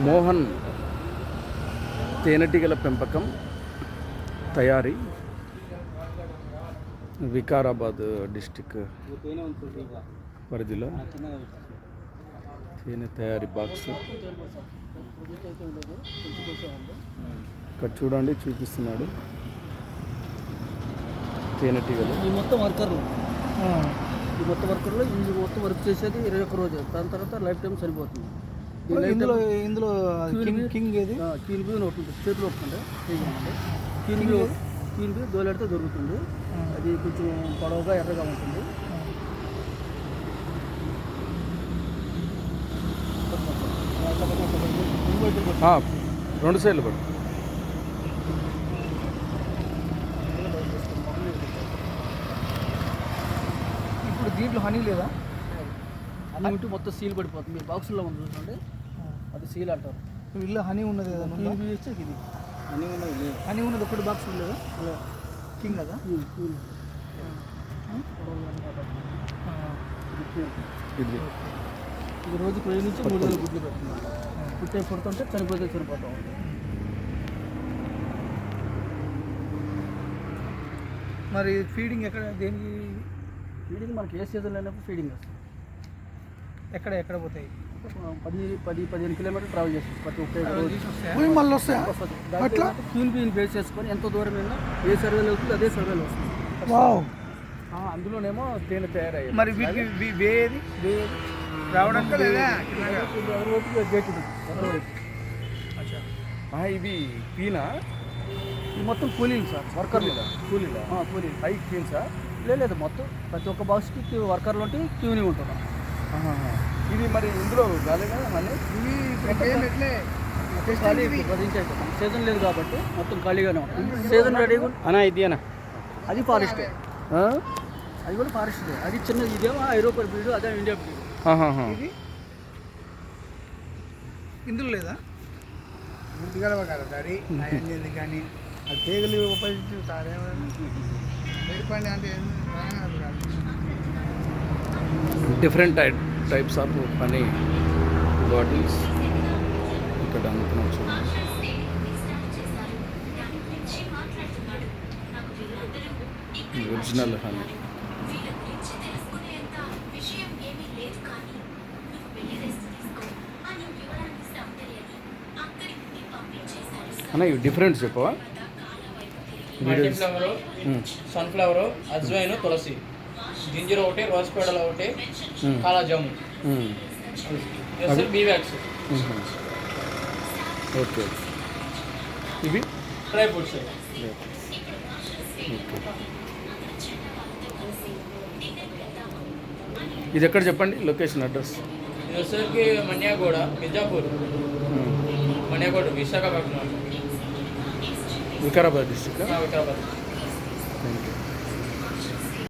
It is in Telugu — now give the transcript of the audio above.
మోహన్ తేనెటీగల పెంపకం తయారీ వికారాబాద్ డిస్టిక్ పరిధిలో తేనె తయారీ బాక్స్ ఇక్కడ చూడండి చూపిస్తున్నాడు. తేనెటీగలు ఈ మొత్తం వర్కర్లు ఈ మొత్తం వర్క్ చేసేది 21 రోజు. దాని తర్వాత లైఫ్ టైం సరిపోతుంది. ఇందులో కింగ్ ఏది క్వీన్ బీ ఒకటి ఉంటుంది, చేతిలో వస్తుండే క్వీన్ బీ దోలాడితే దొరుకుతుంది. అది కొంచెం పొడవుగా ఎర్రగా ఉంటుంది. రెండు సైడ్లు పడు. ఇప్పుడు దీంట్లో హనీ లేదా? హనీ ఉంటే మొత్తం సీల్ పడిపోతుంది. మీరు బాక్సుల్లో ఉంది చూడండి, అది సీల్ అంటారు. ఇల్లు హనీ ఉన్నది కదా, ఇది హనీ ఉన్నది ఒకటి బాక్స్ లేదా? కింగ్ కదా. ఇది రోజుకి 1000 నుంచి 3000 గుడ్లు పెడుతుంది. పుడుతుంటే చనిపోతే చనిపోతాం. మరి ఫీడింగ్ ఎక్కడ, దేనికి ఫీడింగ్? మనకి ఏ సీజన్ అయినప్పుడు ఫీడింగ్ వస్తుంది. ఎక్కడ పోతాయి? 10-15 కిలోమీటర్లు ట్రావెల్ చేస్తుంది ప్రతి ఒక్క మళ్ళీ వస్తాయి. క్వీన్ బీని బేస్ చేసుకొని ఎంత దూరం వెళ్ళినా ఏ సర్వేలో అవుతుంది అదే సర్వేలో వస్తుంది. అందులోనేమో తేనె తయారయ్యాయి. మరి రావడానికి ఇవి పీనా? ఇది మొత్తం కూలీలు సార్, వర్కర్లు. కూలీలు హై క్వీన్ సార్? లేదు, మొత్తం ప్రతి ఒక్క బాక్స్కి వర్కర్లు ఉంటే క్యూని ఉంటుంది. ఇది మరి ఇందులో కాలేదా మళ్ళీ? సీజన్ లేదు కాబట్టి మొత్తం ఖాళీగానే ఉంటుంది. సీజన్ రెడీగా అన్నా ఇది అన్న అది ఫారెస్ట్, అది కూడా ఫారెస్ట్. అది చిన్న, ఇదేమో ఐరోపా బ్రీడ్, అదే ఇండియా బ్రీడ్. ఇది ఇందులో లేదా? ముందుగలవ కదా డాడీ, కానీ అది తీగలు ఉపయోగించి సారేపండి అంటే different types of honey bottles ఇక్కడ అమ్ముతున్నాం చూడండి. Original honey. అన్న ఇవి డిఫరెంట్ చెప్పవా? మల్టీఫ్లవరు, సన్ఫ్లవరు, అజ్వైన్, తులసి, జింజర్ ఒకటి, రోజ్ పెడల్ ఒకటి, కాలా జాము, బీ వ్యాక్స్. ఓకే. ఇవి డ్రై ఫ్రూట్స్. ఇది ఎక్కడ చెప్పండి లొకేషన్, అడ్రస్? ఇది వచ్చేసరికి Manyaguda, Mirzapur, Manyaguda, Visakhapatnam, Vikarabad district. Vikarabad. Thank you.